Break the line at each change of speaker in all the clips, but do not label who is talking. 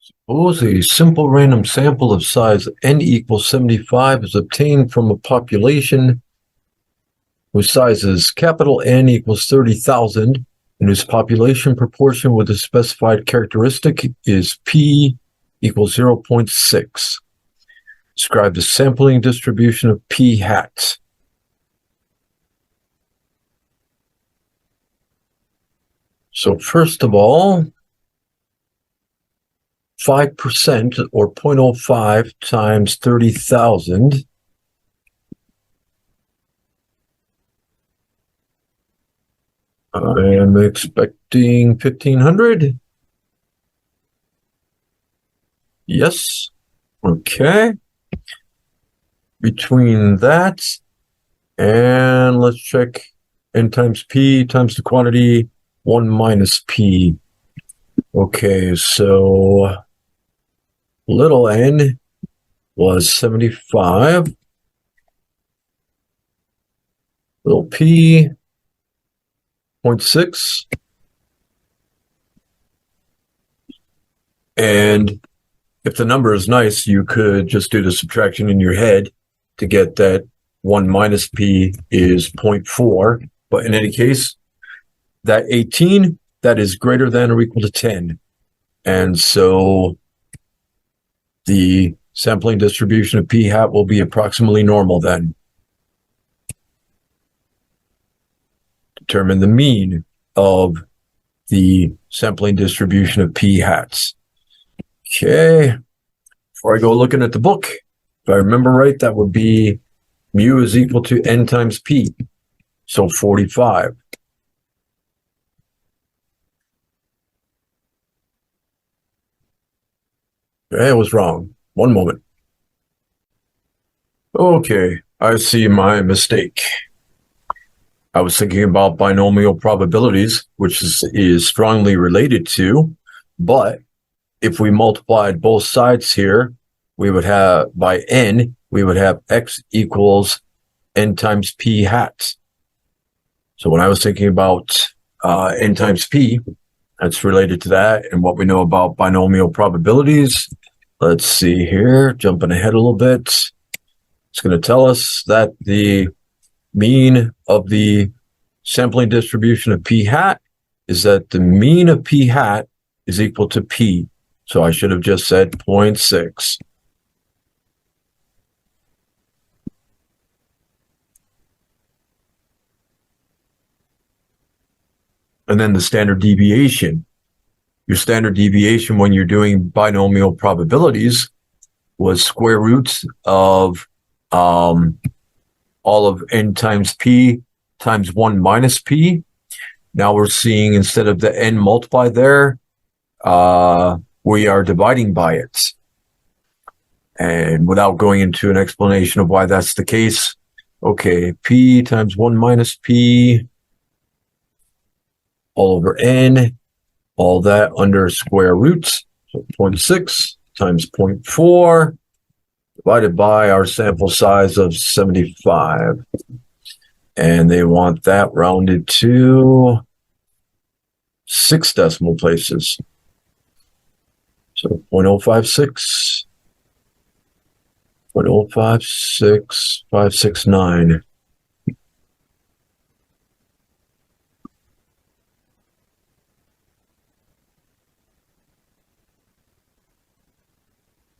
Suppose a simple random sample of size n equals 75 is obtained from a population whose size is capital N equals 30,000 and whose population proportion with a specified characteristic is P equals 0.6. Describe the sampling distribution of P hat. So first of all, 5% or 0.05 times 30,000 I am expecting 1,500. Yes. Okay. Between that and let's check n times p times the quantity 1 minus p. Okay, so little n was 75. Little p 0.6. And if the number is nice, you could just do the subtraction in your head to get that 1 minus p is 0.4. But in any case, that 18, that is greater than or equal to 10. And so the sampling distribution of p hat will be approximately normal then. Determine the mean of the sampling distribution of p hats. Okay, before I go looking at the book, if I remember right, that would be mu is equal to n times p, so 45. I was wrong. One moment. Okay, I see my mistake. I was thinking about binomial probabilities, which is strongly related to, but if we multiplied both sides here, we would have, by n, we would have x equals n times p hat. So when I was thinking about n times p, that's related to that and what we know about binomial probabilities. Let's see here, jumping ahead a little bit. It's going to tell us that the mean of the sampling distribution of p hat is that the mean of p hat is equal to p. So I should have just said 0.6. And then the standard deviation. Your standard deviation when you're doing binomial probabilities was square roots of all of n times p times 1 minus p. Now we're seeing instead of the n multiplied there, we are dividing by it. And without going into an explanation of why that's the case, okay, p times 1 minus p all over n, all that under square roots, so 0.6 times 0.4 divided by our sample size of 75. And they want that rounded to 6 decimal places. So 0.056, 0.056569.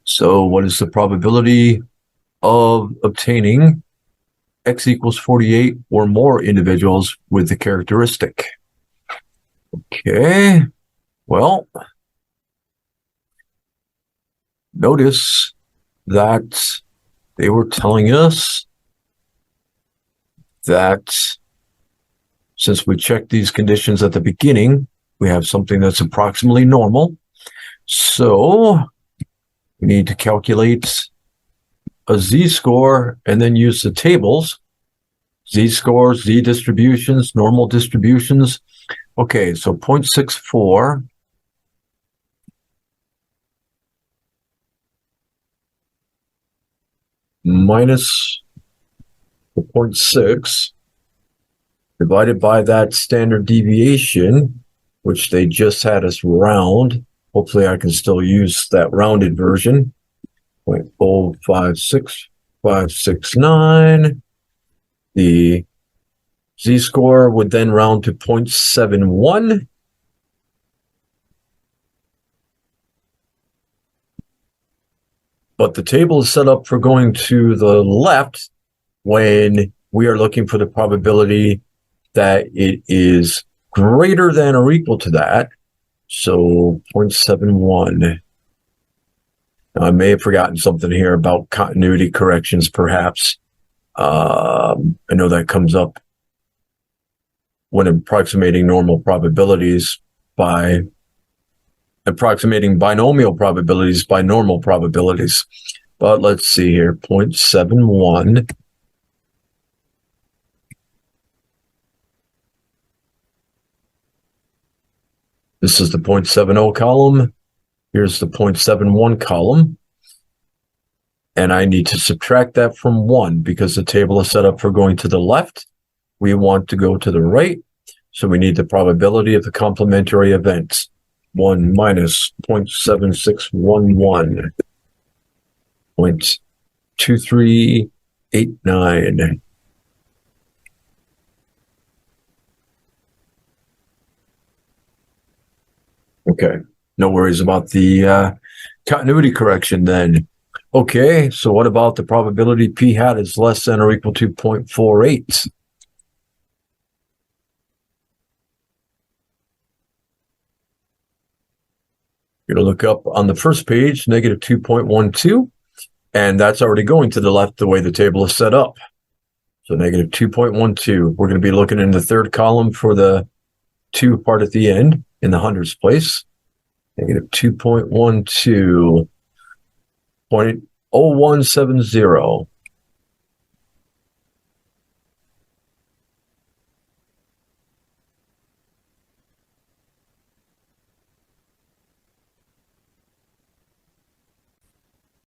So what is the probability of obtaining x equals 48 or more individuals with the characteristic? Okay, well, notice that they were telling us that since we checked these conditions at the beginning, we have something that's approximately normal. So we need to calculate a z-score and then use the tables. Z-scores, z-distributions, normal distributions. Okay, so 0.64 minus the 0.6 divided by that standard deviation, which they just had us round, hopefully I can still use that rounded version. 0.056569. The z-score would then round to 0.71. But the table is set up for going to the left when we are looking for the probability that it is greater than or equal to that. So 0.71. Now, I may have forgotten something here about continuity corrections, perhaps. I know that comes up when approximating normal probabilities by approximating binomial probabilities by normal probabilities. But let's see here, 0.71. This is the 0.70 column. Here's the 0.71 column. And I need to subtract that from 1 because the table is set up for going to the left. We want to go to the right. So we need the probability of the complementary events. 1 minus 0.7611. 0.2389. Okay, no worries about the continuity correction then. Okay, so what about the probability p hat is less than or equal to 0.48? You're going to look up on the first page, negative 2.12, and that's already going to the left the way the table is set up. So negative 2.12. We're going to be looking in the third column for the 2 part at the end in the hundreds place. Negative 2.12. 0.0170.